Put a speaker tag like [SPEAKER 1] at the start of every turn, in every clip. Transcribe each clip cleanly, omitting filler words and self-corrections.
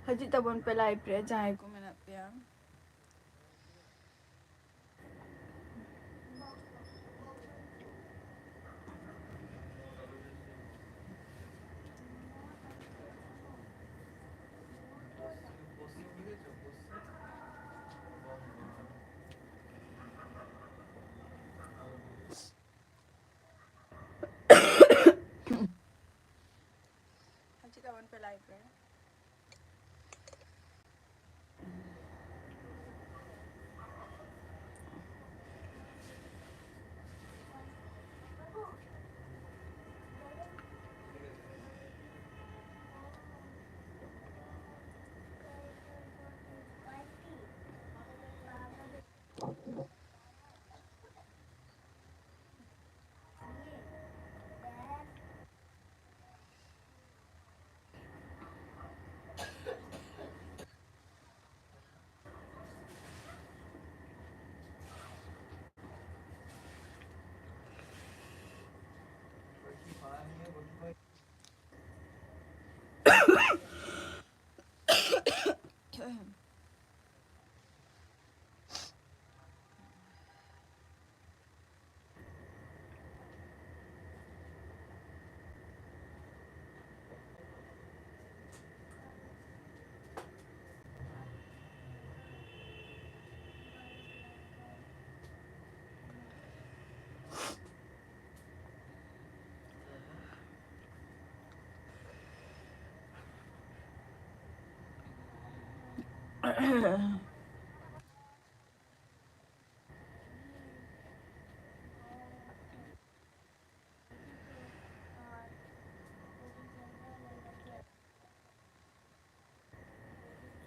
[SPEAKER 1] हजी तबन पे लाइव रे जहां को मेना पे हजी तबन पे लाइव रे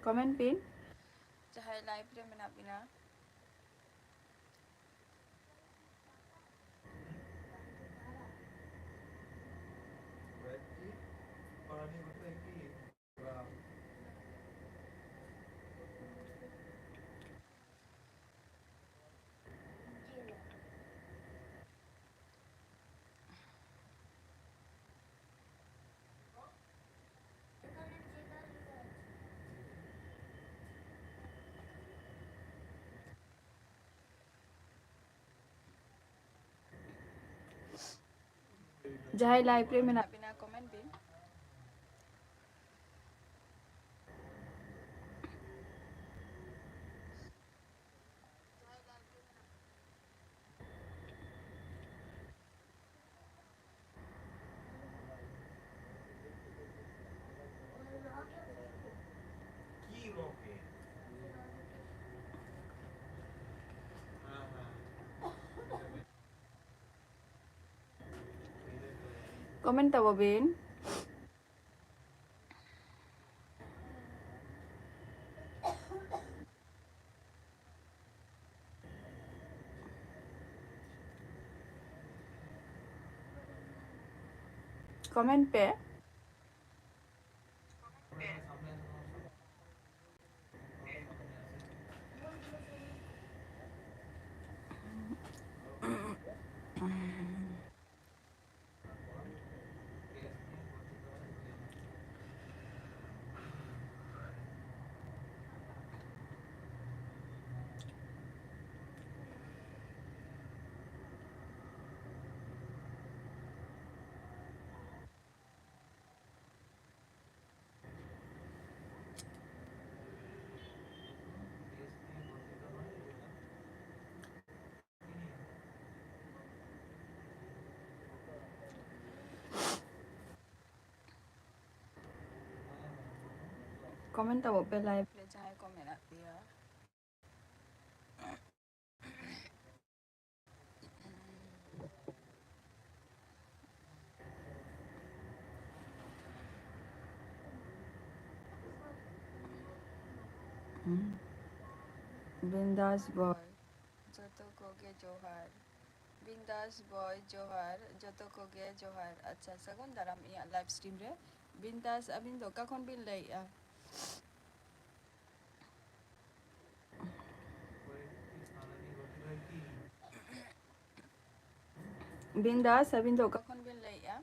[SPEAKER 1] कमेंट पिन जहां लाइव रे मेना बिना जहां लाइव रे मेना बिना कमेंट पिन कमेंट तब बिन कमेंट पे कमेंट तब पे लाइव रे जहां को मेना पिया बिंदास बॉय जतो कोगे जोहार बिंदास बॉय जोहार जतो कोगे जोहार अच्छा सगुन दाराम इया लाइव स्ट्रीम रे बिंदास अबिन दो का खन बिन लैया बिंदास अबिन दो का खन बिन लैया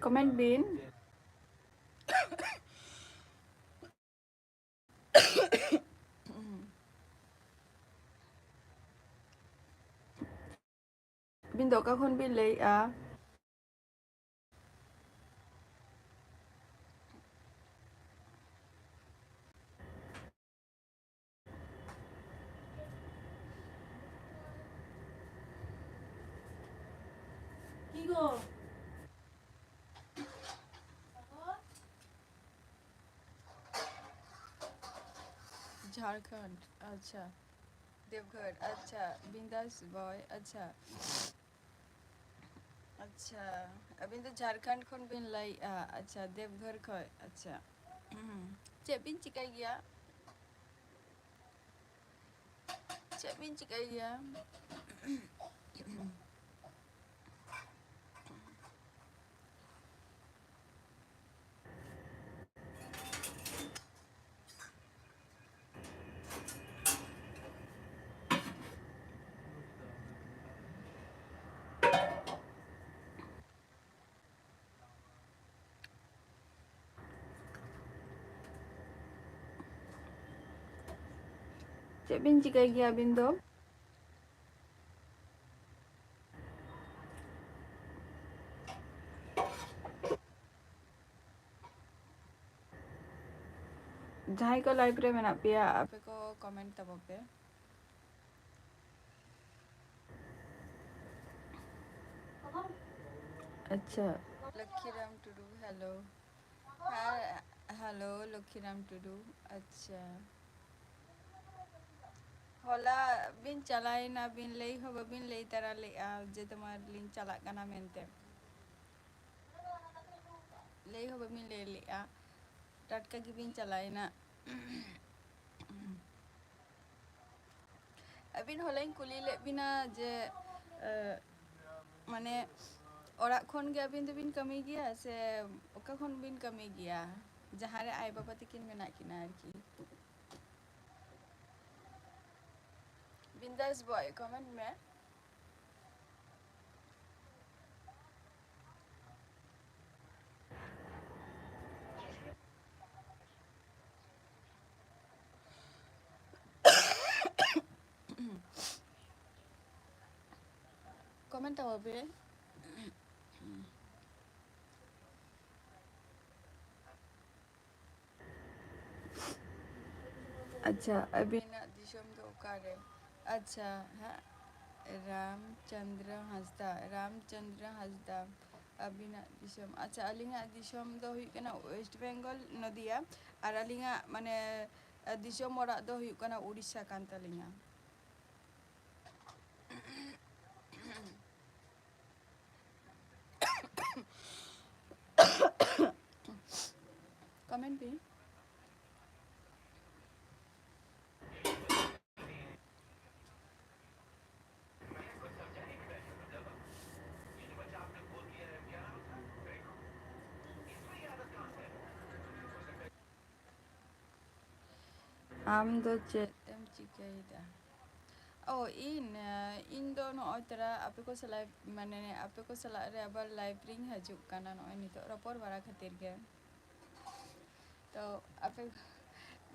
[SPEAKER 1] Comment bin. Bin do ka khon bin lei a.
[SPEAKER 2] ki6u.
[SPEAKER 1] Jharkhand अच्छा देवघर अच्छा बिंदास बॉय अच्छा अच्छा अभी तो झारखंड खन बिन लाई अच्छा देवघर खय अच्छा चे बिन चिकाई गया चे बिन चिकाई गया चे बिन चिकाई गया बिन दो जहाँ को लाइव रे मेना पिया आपे को कमेंट तब पे अच्छा लक्कीराम टुडू हेलो हेलो लक्कीराम टुडू अच्छा होला बिन चलाए ना बिन लई हो बिन लई तारा ले जे तुम्हार लिंक चला कना मेनते लई हो बिन ले ले टटका की बिन चलाए ना अबिन होलाइन कुली ले बिना जे माने ओरा खन के अबिन तो बिन कमी गया से ओका खन बिन कमी गया जहाँ रे आई बाबा तकिन मेना किना आरकी बिंदास बॉय कमेंट में कमेंट आओ बे अच्छा अबिन दिशम तो कारे अच्छा हाँ रामचंद्र हंसदा अबिना दिशम अच्छा अलिंगा दिशम दो हुई कना वेस्ट बंगाल नदिया और अलिंगा माने दिशम ओरा दो हुई कना उड़ीसा कान तलिंगा कमेंट भी आम दो चेत M चिकाइदा Oh, in do no otara ape ko sala mane ape ko sala re abar live ring hajuk kana no ini to ropor bara khatir ge to ape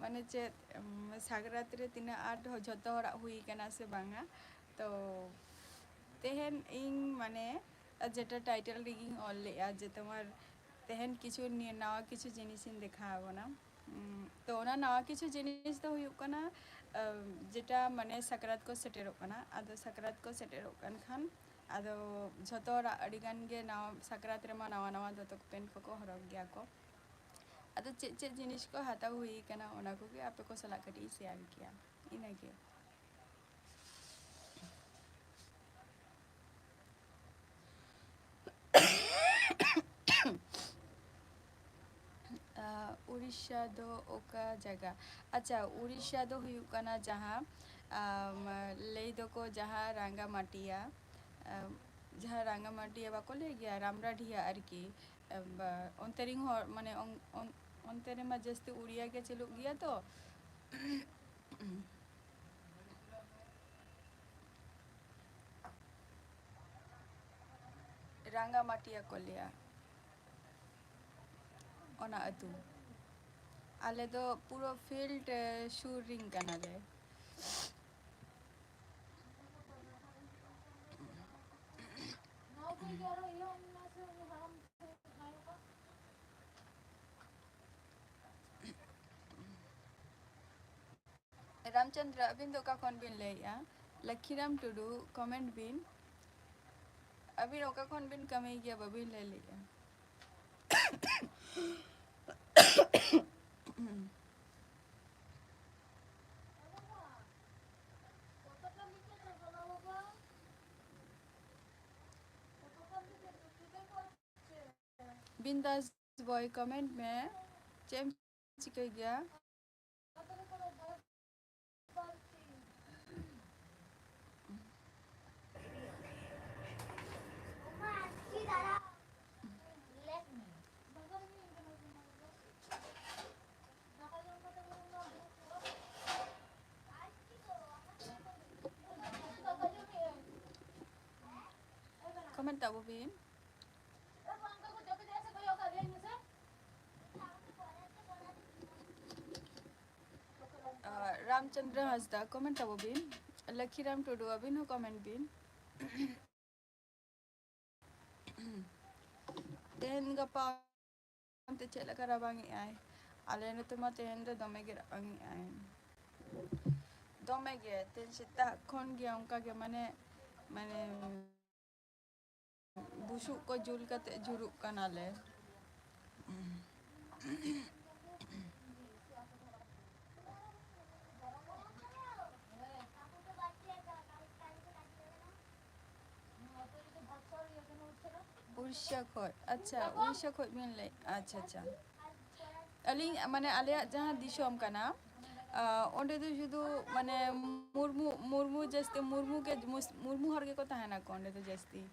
[SPEAKER 1] mane che sagrat re tina art joto hora hui kana se banga to tehen ing mane যেটা title rigging all লেয়া যে তোমার তেহেন কিছু নিয়ে নাওয়া কিছু জিনিসিন দেখা হবো না তো ওনা নাওয়া কিছু জিনিস তো হুᱭᱩᱜ ᱠᱟᱱᱟ যেটা মানে সাকরাত को सेटेरोग कना आदो साकरात को सेटेरोग कन खान आदो झोतो अडिगान गे नावा साकरात रेमा नावा नावा दतो पेन को हरग गया को आदो चे चे जिनिस को हाताव हुई कना ओना को गे आपे को सला कटी शेयर किया इनागे उड़ीसा दो ओका जगह अच्छा उड़ीसा दो हुयुग कना जहाँ लई दो को जहाँ रांगामाटिया जहाँ रांगामाटिया बाको ले गया रामराढिया आरकी अंतरिंग माने अंतरे मा जस्ती उड़िया के चलुग गया तो रांगामाटिया को लिया ona atu ale do puro field sur ring kana le Ramchandra abin do ka kon bin lay ya Lakhiram to do comment bin abin oka kon bin kamay gya babin lay ya बिंदास boy comment में चेम चिके गया comment तब बिन Ramchandra Hansda comment तब बिन लखीराम टुडू अबिन हो comment बिन तेहन गपा ते चेला करा बांगी आए आले न तुमा तेहन दो दमे गे बांगी आए दमे गे तेन सिता खोन गया उनका के माने माने बुसुक को जुल कते जुरुक कनाले उड़ीसा खोय अच्छा उड़ीसा खोय मिन ले अच्छा अच्छा अली माने आले जहाँ दिसोम कना ओंडे दो जुदू माने मुर्मू मुर्मू जस्ते मुर्मू के मुर्मू हर के को ताहेना को ओंडे दो जस्ती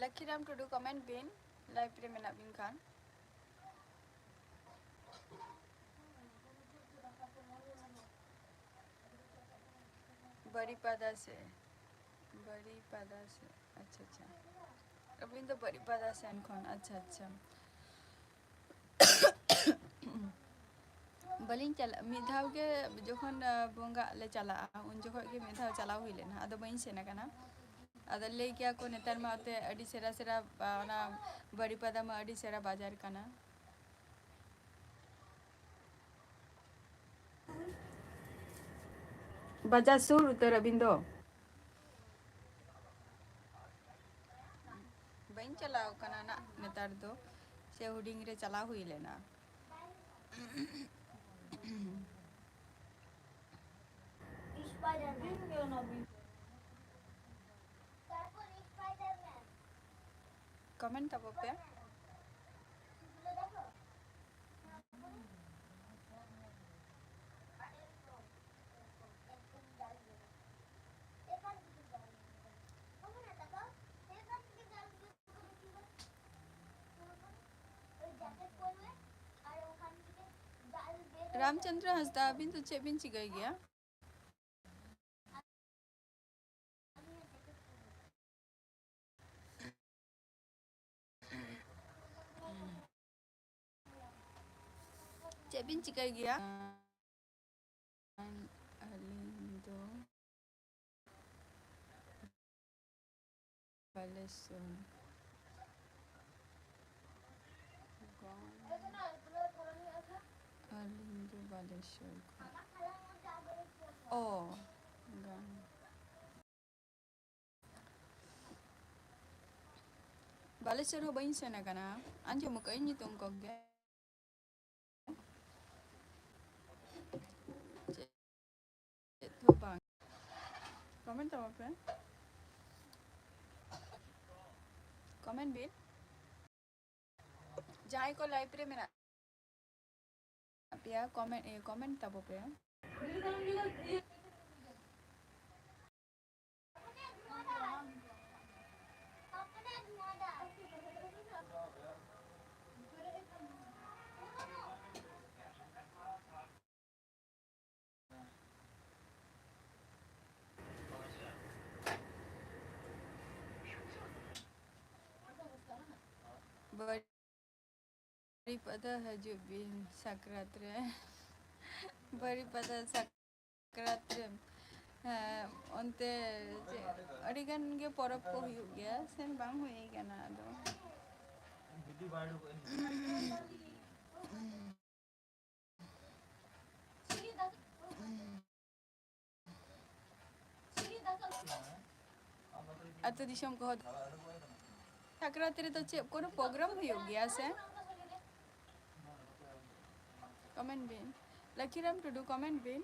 [SPEAKER 1] Lakhiram to do comment bin live pre mena bin kan बड़ी पदा से अच्छा अच्छा अबिन तो बड़ी पदा से अनखोन अच्छा अच्छा बलिंग चला मिधाव के जोखन बोंगा ले चला उन जोखन के मिधाव चला हुई लेना अदो बइन से ना कना अदो ले क्या को नेतर में आते अडी सेरा सेरा ना बड़ी पदा में अडी सेरा बाजार कना बाजार सुर उतर अबिंदो बइन चलाओ कना ना नेतर दो से हुडिंग रे चला हुई लेना कमेंट तब पे रामचंद्र हंसदा अबिन तो चेबिन चिगई गया चेबिन चिगई गया अलिंदो बालेश्वर अलिंदो बालेश्वर ओ गान बालेश्वर हो बइन से ना कना अंजे मुकई नी तुम को गे तो बांग कमेंट तब पे कमेंट बिन जाए को लाइव रे मेरा पिया कमेंट तब पे ᱵᱟᱹᱨᱤᱯᱟᱫᱟ ᱦᱤᱡᱩᱜ ᱵᱤᱱ ᱥᱟᱠᱨᱟᱛ ᱨᱮ ᱵᱟᱹᱨᱤᱯᱟᱫᱟ ᱥᱟᱠᱨᱟᱛ ᱨᱮ ᱦᱮᱸ ᱚᱱᱛᱮ ᱟᱹᱰᱤ ᱜᱟᱱ ᱜᱮ ᱯᱚᱨᱚᱵᱽ ᱠᱚ ᱦᱩᱭᱩᱜ ᱜᱮᱭᱟ ᱥᱮᱱ ᱵᱟᱝ ᱦᱩᱭ ᱠᱟᱱᱟ ᱟᱫᱚ ᱟᱹᱛᱩ ᱫᱤᱥᱚᱢ ᱠᱚᱦᱚᱸ ᱥᱟᱠᱨᱟᱛ ᱨᱮᱫᱚ ᱪᱮᱫ ᱠᱳᱱᱳ ᱯᱨᱳᱜᱨᱟᱢ ᱦᱩᱭᱩᱜ ᱜᱮᱭᱟ ᱥᱮ ᱠᱚᱢᱮᱱᱴ ᱵᱤᱱ ᱞᱚᱠᱠᱷᱤᱨᱟᱢ ᱴᱩᱰᱩ ᱠᱚᱢᱮᱱᱴ ᱵᱤᱱ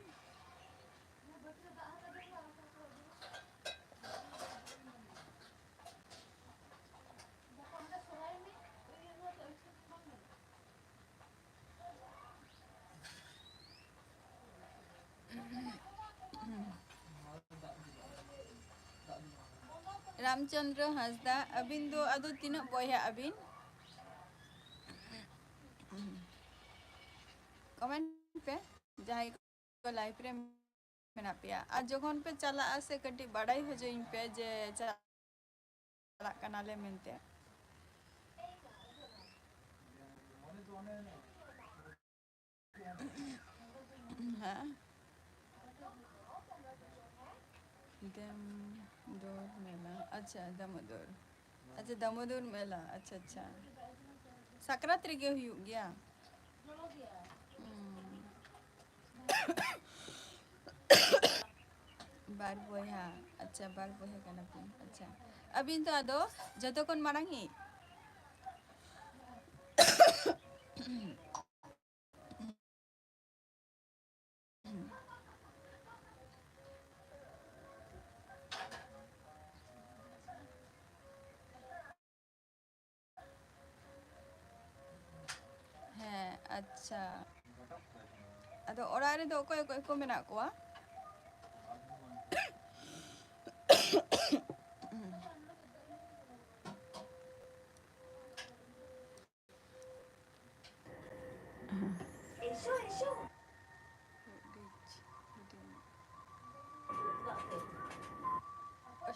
[SPEAKER 1] ᱨᱟᱢᱪᱚᱱᱫᱨᱚ ᱦᱟᱸᱥᱫᱟ ᱟᱹᱵᱤᱱ ᱫᱚ ᱟᱫᱚ ᱛᱤᱱᱟᱹᱜ ᱵᱚᱭᱦᱟᱜ ᱟᱹᱵᱤᱱ ᱠᱚᱢᱮᱱᱴ ᱯᱮ ᱡᱟᱦᱟᱸᱭ ᱠᱚ ᱞᱟᱭᱤভ ᱨᱮ ᱢᱮᱱᱟᱜ ᱯᱮᱭᱟ ᱟᱨ ᱡᱚᱠᱷᱚᱱ ᱯᱮ ᱪᱟᱞᱟᱜᱼᱟ ᱥᱮ ᱠᱟᱹᱴᱤᱡ ᱵᱟᱰᱟᱭ ᱦᱚᱪᱚᱧ ᱯᱮ ᱡᱮ ᱪᱟᱞᱟᱜ ᱠᱟᱱᱟᱞᱮ ᱢᱮᱱᱛᱮ ᱦᱮᱸ दामोदर मेला अच्छा दामोदर मेला अच्छा साकरात रेगे हुयुग गया बार बयहा अच्छा बार बयहा काना पिन अच्छा अबिन तो आदो जतो कोन मारांगी ᱦᱮᱸ ᱟᱪᱪᱷᱟ ᱟᱫᱚ ᱚᱲᱟᱜ ᱨᱮᱫᱚ ᱚᱠᱚᱭ ᱚᱠᱚᱭ ᱠᱚ ᱢᱮᱱᱟᱜ ᱠᱚᱣᱟ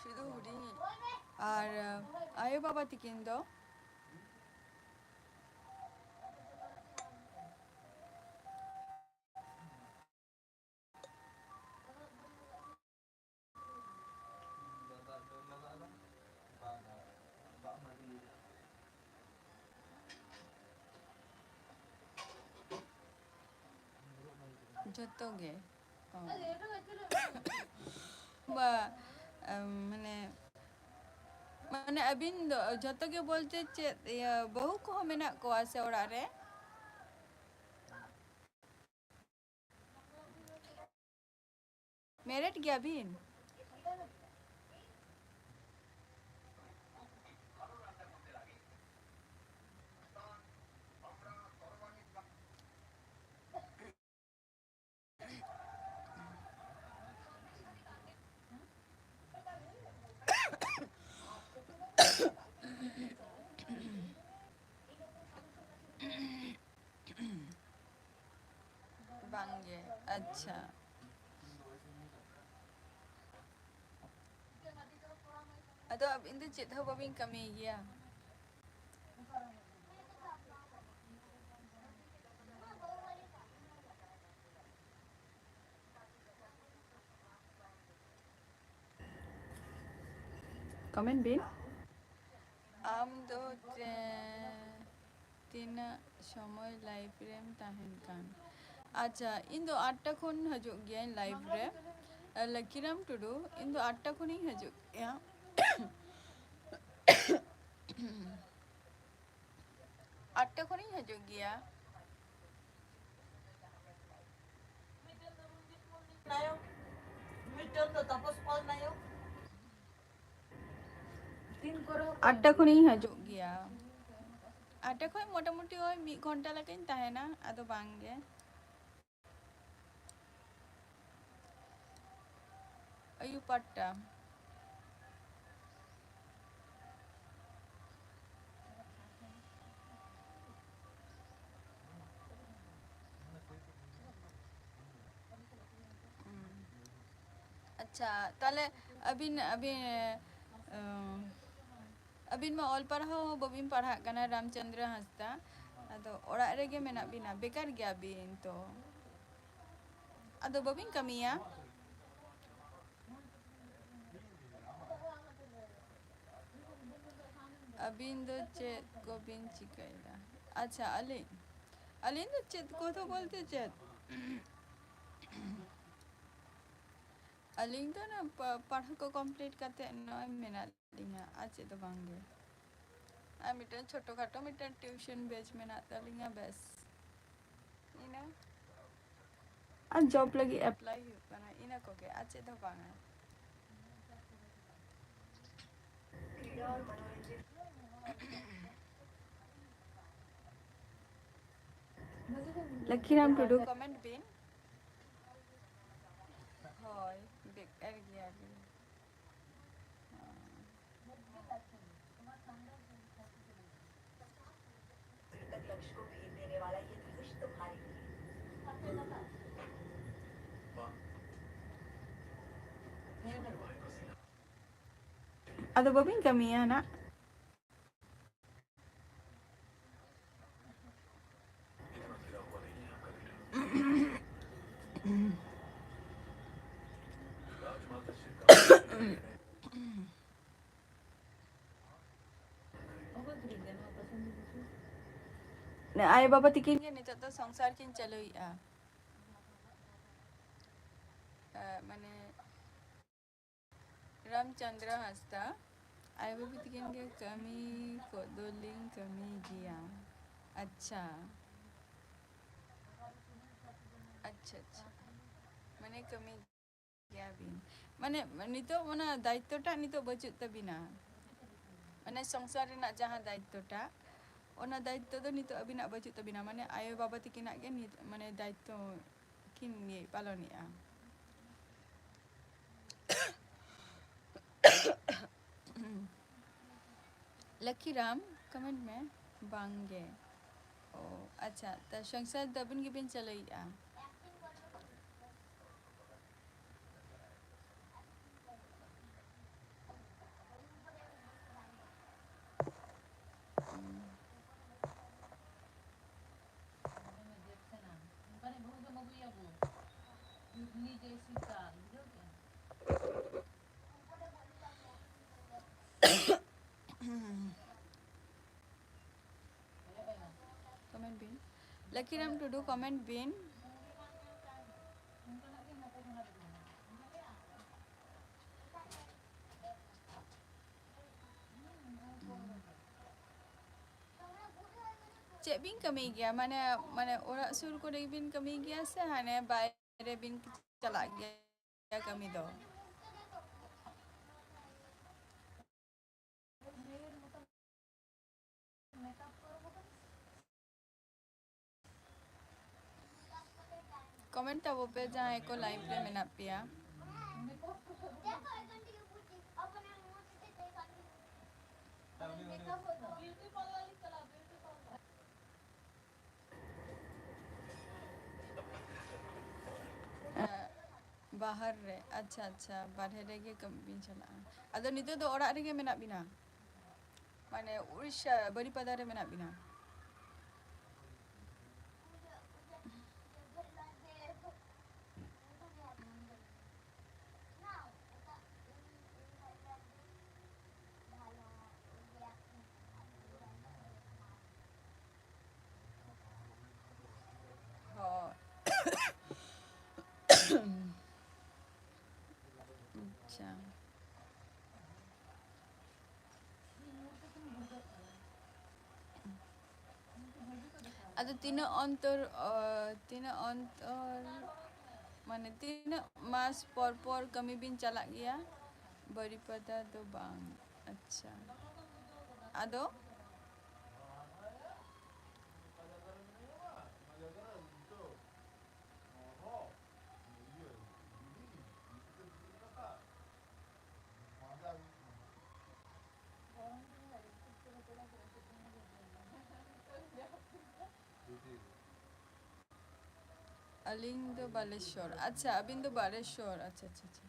[SPEAKER 1] শুধু হুডিং আর আয়ো বাবা তিকিন দো जतो गे बा माने माने अबिन दो जतो गे बोलते चेत बहु को मेना को से ओड़ा रे मैरिड गया बिन बांगे अच्छा अदो अब इन चित हो बबिन कमी गया कमेंट बिन आम दो तीना समय लाइफ रेम ताहेन कान अच्छा इन दो 8टा खन हजु गया लाइव रे लकीराम टुडू इन दो 8टा खन ही हजु गया 8टा खन ही हजु गया आठटा खन ही हजु गया 8टा खन मोटामुटी ओय 1 घंटा लगिन ताहेना आदो बांगे अयु पट्टा अच्छा ताले अबिन अबिन Abin ma ol parhau babin parhak kana Ramchandra Hasda. Ado orak rege menak bina bekar gya bin to. Ado babin kamiya. Abin do chet ko bin chikaila. Acha Alin. Alin do chet ko to bolte chet. Alin to na parha ko complete kate noy menak linga ache to bangge. Ai miten choto khato miten tuition batch menak talinga bes. Ina an job lagi apply huyuk kana ina koge ache to banga. Lakhiram to do comment bin. Hoy big area bin. Ado babin kami ya nak. Ne ay baba tikin ke ni to sangsar kin chaloi a. Mane Ramchandra Hasda. Ay baba tikin ke kami ko doling kami dia. अच्छा अच्छा अच्छा माने कमी गया बिन माने नितो मना दायित्वटा नितो बचुत तबिना माने संसार रेना जहां दायित्वटा ओना दायित्व दो नितो अबिना बचुत तबिना माने आयो बाबा तिकिना के माने दायित्व किन नि पालनिया लकीराम कमेंट में बांगे ओ अच्छा त संसार दबिन गिबिन चलैया comment bin Lakiram to do comment bin cek bin kami gya mana mana orak sur ko dai bin kami gya se hane bayre bin chalak gya kami do comment abo pe jahan ko live re menap pia bahar re acha acha barhe re ge kami chala ado nito do orak re ge menap bina mane Urisha Baripada re menap bina ho acha ado tina ontor mane tina mas por kami bin chalak gya Baripada do bang acha ado Aling do Baleshwar acha abin do Baleshwar acha acha acha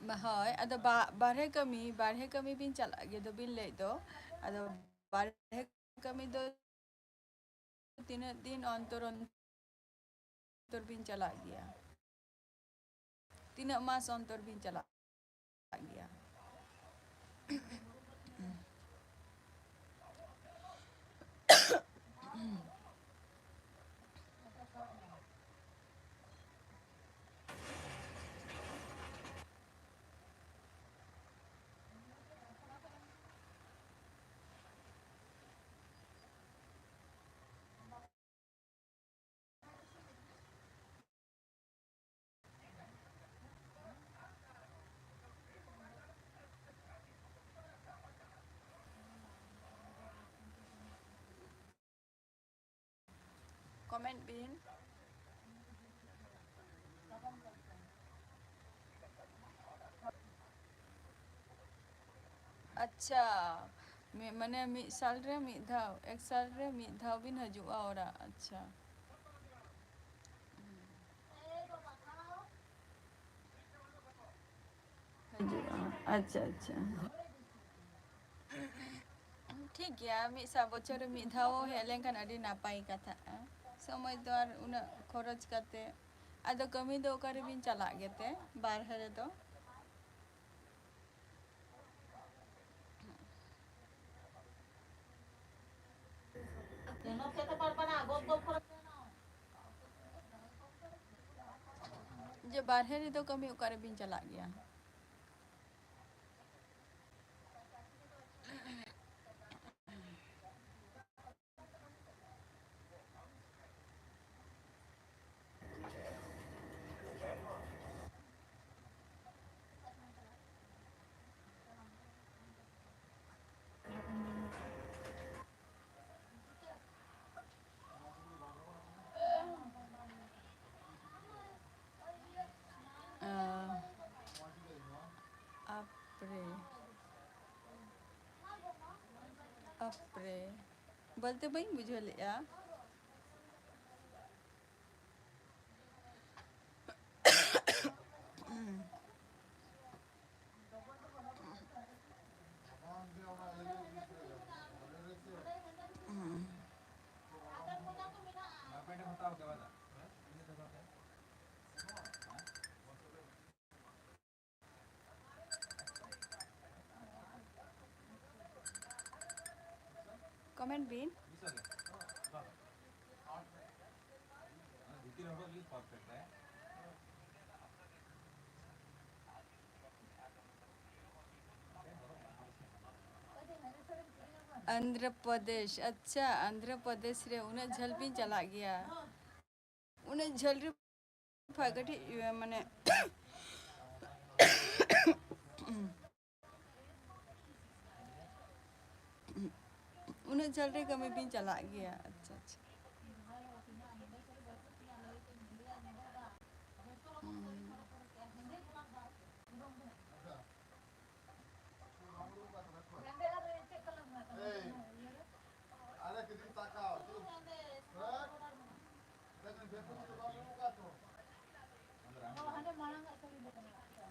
[SPEAKER 1] Hoi, ado barhe kami bin chalak ge do bin lei do. Ado barhe kami do tina't din ontor bin chalak gaya. Tina't mas ontor bin chalak gaya. Comment bin. अच्छा माने मिद साल रे मिद धाव एक साल रे मिद धाव बिन हजुआ ओरा अच्छा हजुआ अच्छा अच्छा ठीक गया मिद सा बछर रे मिद धाव हे लेंखान आदि नापाय कथा समय तो आर उना खरच काते आदो कमी दो ओकारे बिन चला गेते बारहे रे दो जे बारहे रे दो कमी ओकारे बिन चला गया अपरे अपरे बोलते बई बुझल या कमेंट बिन आंध्र प्रदेश अच्छा आंध्र प्रदेश रे उन्हें झल भी चला गया उन्हें झल रे फागटी माने उन्हें झल रे कमी भी चला गया अच्छा अच्छा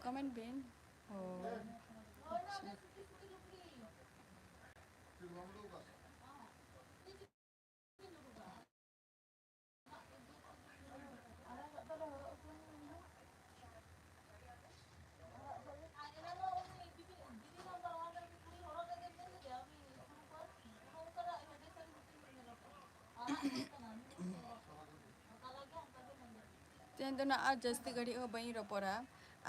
[SPEAKER 1] कमेंट बिन हो अच्छा तेन तो ना आज जस्ती घड़ी हो बई Ropra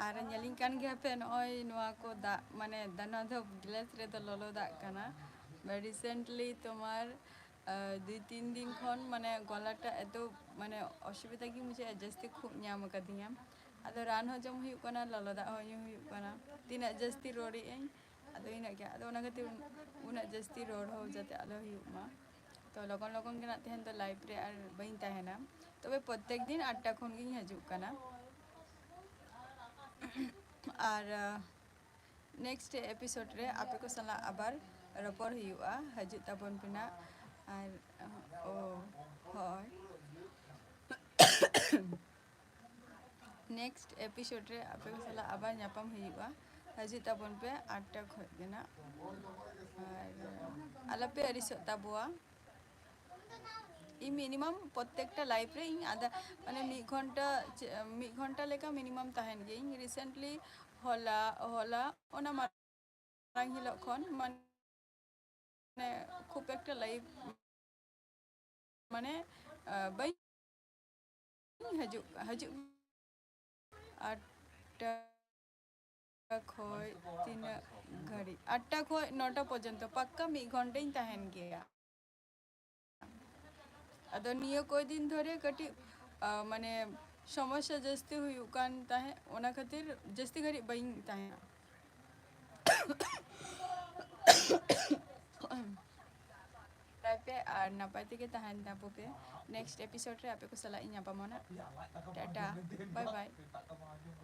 [SPEAKER 1] are nyalin kan gya pe noy noa ko da mane dana do glass re to lolo da kana but recently tomar দুই তিন দিন খন মানে গলাটা এত মানে অসুবিধা কি মুঝে জাস্তি খুব ñam akadiya ado ran hojom huyuk kana lolo da ho yu huyuk kana tina jasti rori en ado ina kya ado ona kati una jasti ror ho jate alo huyuk ma तो लोगन लोगन के ना तहन तो live रे are बइन तहना तबे प्रत्येक दिन 8टा खन गिन हजु कना আর নেক্সট এপিসোড রে আপে को साला আবার রপর হইউआ হাজু তাবন পিনা আর ও হয় नेक्स्ट एपिसोड रे आपे को साला आबार ᱧᱟᱯᱟᱢ हुआ हजू ताबन पे 8टा खय गेना और आलापे अरिसो ताबुआ इ मिनिमम प्रत्येकटा लाइफ रे इन आधा माने 1 घंटा लेका मिनिमम ताहेन गे इन रिसेंटली होला होला ओना मारांग हिलो खन माने खूब एकटा लाइफ माने बाई हजू हजू 8टा खय 3 घड़ी 8टा खय 9टा पर्यंत पक्का 1 घंटा इन ताहेन गया अदो नियो कोई दिन धरे कटी माने समस्या जस्ती हुई कान ताहे ओना खातिर जस्ती घड़ी बाई ताहे पे और नापाय तेगे ताहेन तापो पे नेक्स्ट एपिसोड रे आपे को सला इन पामोना टाटा बाय बाय